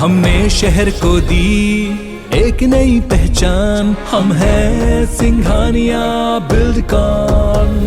हमने शहर को दी एक नई पहचान, हम हैं सिंघानिया बिल्डकॉन।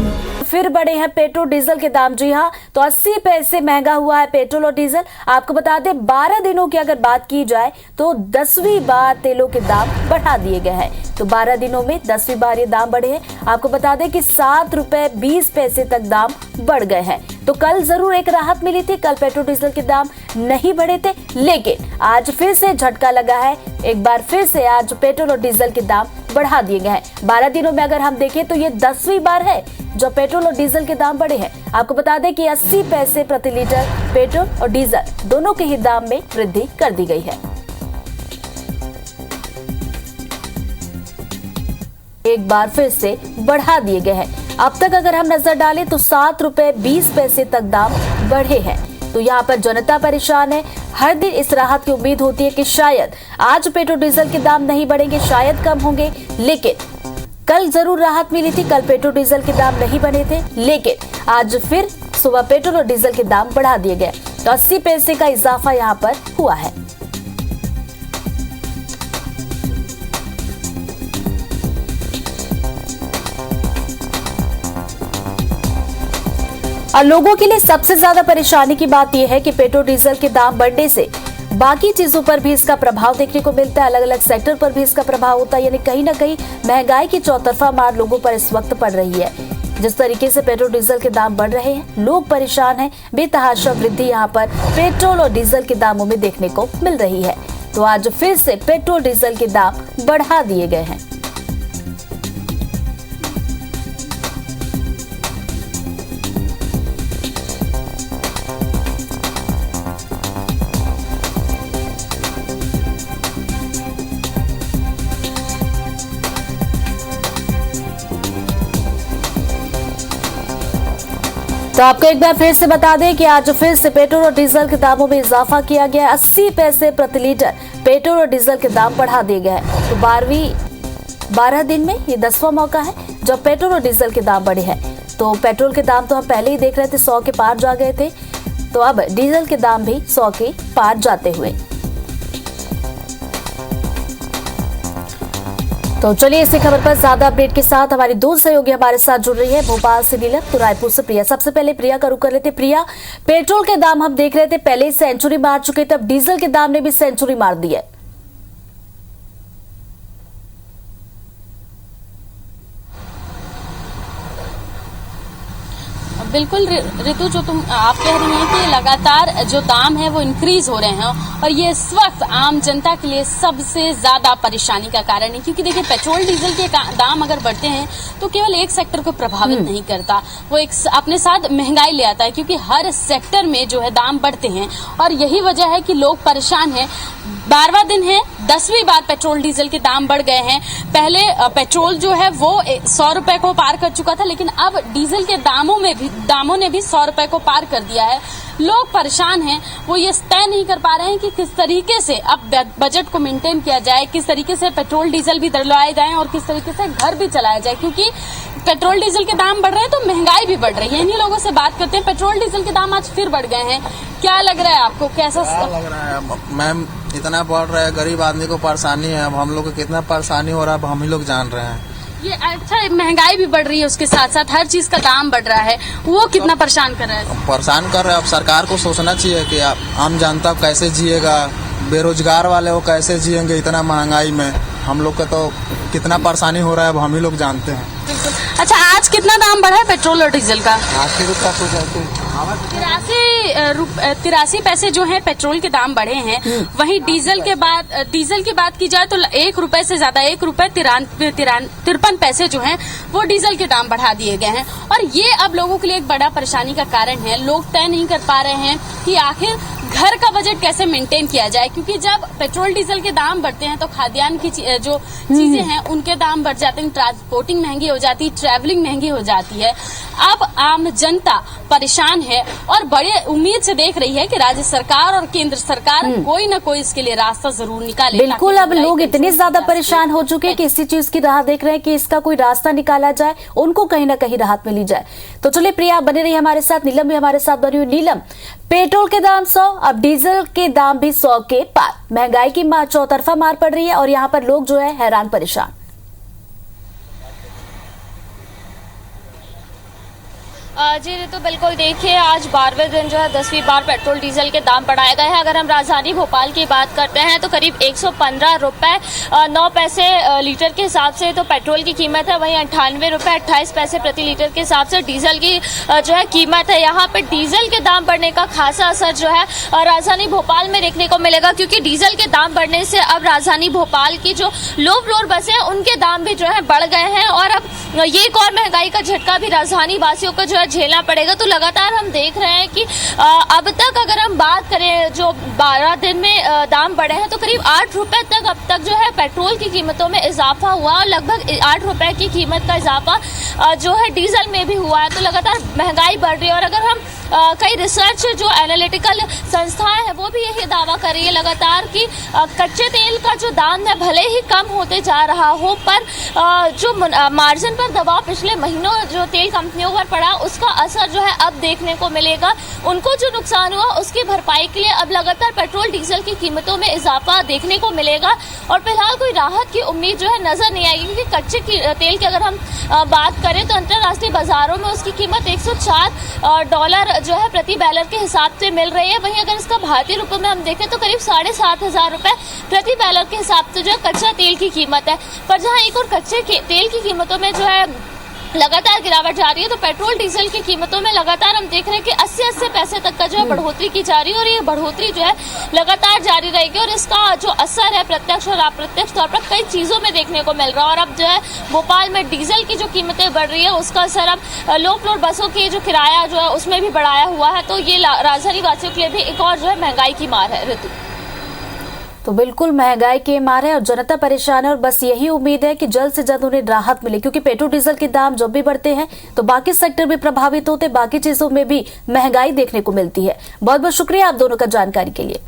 बिल्कुल ऋतु, जो आप कह रही हैं कि लगातार जो दाम है वो इंक्रीज हो रहे हैं और ये इस वक्त आम जनता के लिए सबसे ज्यादा परेशानी का कारण है। क्योंकि देखिए, पेट्रोल डीजल के दाम अगर बढ़ते हैं तो केवल एक सेक्टर को प्रभावित नहीं करता, वो एक अपने साथ महंगाई ले आता है। क्योंकि हर सेक्टर में जो है दाम बढ़ते हैं और यही वजह है कि लोग परेशान हैं। 12वां दिन है, 10वीं बार पेट्रोल डीजल के दाम बढ़ गए हैं। पहले पेट्रोल जो है वो 100 रुपए को पार कर चुका था, लेकिन अब डीजल के दामों ने भी 100 रुपए को पार कर दिया है। लोग परेशान हैं, वो ये तय नहीं कर पा रहे हैं कि किस तरीके से अब बजट को मेंटेन किया जाए, किस तरीके से पेट्रोल डीजल भी दिलवाए जाए और किस तरीके से घर भी चलाया जाए। क्योंकि पेट्रोल डीजल के दाम बढ़ रहे हैं तो महंगाई भी बढ़ रही है। इन्हीं लोगों से बात करते हैं। पेट्रोल डीजल के दाम आज फिर बढ़ गए हैं, क्या लग रहा है आपको? कैसा लग रहा है मैम? इतना बढ़ रहा है, गरीब आदमी को परेशानी है। अब हम लोग को कितना परेशानी हो रहा है अब हम ही लोग जान रहे हैं। ये अच्छा, महंगाई भी बढ़ रही है, उसके साथ साथ हर चीज का दाम बढ़ रहा है, वो कितना परेशान कर रहा है? परेशान कर रहे हैं। अब सरकार को सोचना चाहिए कि आम जनता कैसे जिएगा, बेरोजगार वाले वो कैसे जिएंगे इतना महंगाई में। हम लोग का तो कितना परेशानी हो रहा है अब हम ही लोग जानते हैं। अच्छा, आज कितना दाम बढ़ा है पेट्रोल और डीजल का? 80 रुपया हो जाते। 83 पैसे जो है पेट्रोल के दाम बढ़े हैं। वहीं डीजल की बात की जाए तो 1 रुपए से ज्यादा, 1 रुपए 53 पैसे जो हैं वो डीजल के दाम बढ़ा दिए गए हैं। और ये अब लोगों के लिए एक बड़ा परेशानी का कारण है। लोग तय नहीं कर पा रहे हैं कि आखिर घर का बजट कैसे मेंटेन किया जाए। क्योंकि जब पेट्रोल डीजल के दाम बढ़ते हैं तो खाद्यान्न की जो चीजें हैं उनके दाम बढ़ जाते हैं, ट्रांसपोर्टिंग महंगी हो जाती है, ट्रैवलिंग महंगी हो जाती है। अब आम जनता परेशान है और बड़े उम्मीद से देख रही है कि राज्य सरकार और केंद्र सरकार कोई न कोई इसके लिए रास्ता जरूर निकाले। बिल्कुल, अब लोग इतने ज्यादा परेशान हो चुके हैं कि इसी चीज की राह देख रहे हैं कि इसका कोई रास्ता निकाला जाए, उनको कहीं ना कहीं राहत मिली जाए। तो चलिए प्रिया बने रही हमारे साथ, नीलम भी हमारे साथ बनी हुई। नीलम, पेट्रोल के दाम 100, अब डीजल के दाम भी 100 के पार। महंगाई की मार चौतरफा मार पड़ रही है और यहाँ पर लोग जो है हैरान परेशान। जी तो बिल्कुल देखिए, आज 12वें दिन जो है 10वीं बार पेट्रोल डीजल के दाम बढ़ाए गए हैं। अगर हम राजधानी भोपाल की बात करते हैं तो करीब 115 रुपए 9 पैसे लीटर के हिसाब से तो पेट्रोल की कीमत है। वहीं 98 रुपए 28 पैसे प्रति लीटर के हिसाब से डीजल की जो है कीमत है। यहाँ पे डीजल के दाम बढ़ने का खासा असर जो है राजधानी भोपाल में देखने को मिलेगा, क्योंकि डीजल के दाम बढ़ने से अब राजधानी भोपाल की जो लो फ्लोर बसें हैं उनके दाम भी जो है बढ़ गए हैं और अब ये एक और महंगाई का झटका भी राजधानी वासियों को जो है झेलना पड़ेगा। तो लगातार हम देख रहे हैं कि अब तक अगर हम बात करें जो 12 दिन में दाम बढ़े हैं तो करीब 8 रुपए तक अब तक जो है पेट्रोल की कीमतों में इजाफा हुआ और लगभग 8 रुपए की कीमत का इजाफा जो है डीजल में भी हुआ है। तो लगातार महंगाई बढ़ रही है और अगर हम कई रिसर्च जो एनालिटिकल संस्थाएं हैं वो भी यही दावा कर रही है लगातार कि कच्चे तेल का जो दाम है भले ही कम होते जा रहा हो, पर जो मार्जिन पर दबाव पिछले महीनों जो तेल कंपनियों पर पड़ा उसका असर जो है अब देखने को मिलेगा। उनको जो नुकसान हुआ उसकी भरपाई के लिए अब लगातार पेट्रोल डीजल की कीमतों में इजाफा देखने को मिलेगा और फिलहाल कोई राहत की उम्मीद जो है नजर नहीं आएगी, क्योंकि कच्चे तेल की अगर हम बात करें तो अंतर्राष्ट्रीय बाजारों में उसकी कीमत $104 जो है प्रति बैरल के हिसाब से मिल रही है। वहीं अगर इसका भारतीय रुपए में हम देखें तो करीब 7,500 रुपए प्रति बैरल के हिसाब से जो है कच्चा तेल की कीमत है। पर जहां एक और कच्चे तेल की कीमतों में जो है लगातार गिरावट जा रही है, तो पेट्रोल डीजल की कीमतों में लगातार हम देख रहे हैं कि 80 पैसे तक का जो है बढ़ोतरी की जा रही है और ये बढ़ोतरी जो है लगातार जारी रहेगी और इसका जो असर है प्रत्यक्ष और अप्रत्यक्ष तौर पर कई चीजों में देखने को मिल रहा है। और अब जो है भोपाल में डीजल की जो कीमतें बढ़ रही है उसका असर अब लो फ्लोर बसों की जो किराया जो है उसमें भी बढ़ाया हुआ है। तो ये राजधानी वासियों के लिए भी एक और जो है महंगाई की मार है। ऋतु तो बिल्कुल महंगाई के मार है और जनता परेशान है और बस यही उम्मीद है कि जल्द से जल्द उन्हें राहत मिले, क्योंकि पेट्रोल डीजल के दाम जब भी बढ़ते हैं तो बाकी सेक्टर भी प्रभावित होते, बाकी चीजों में भी महंगाई देखने को मिलती है। बहुत बहुत शुक्रिया आप दोनों का जानकारी के लिए।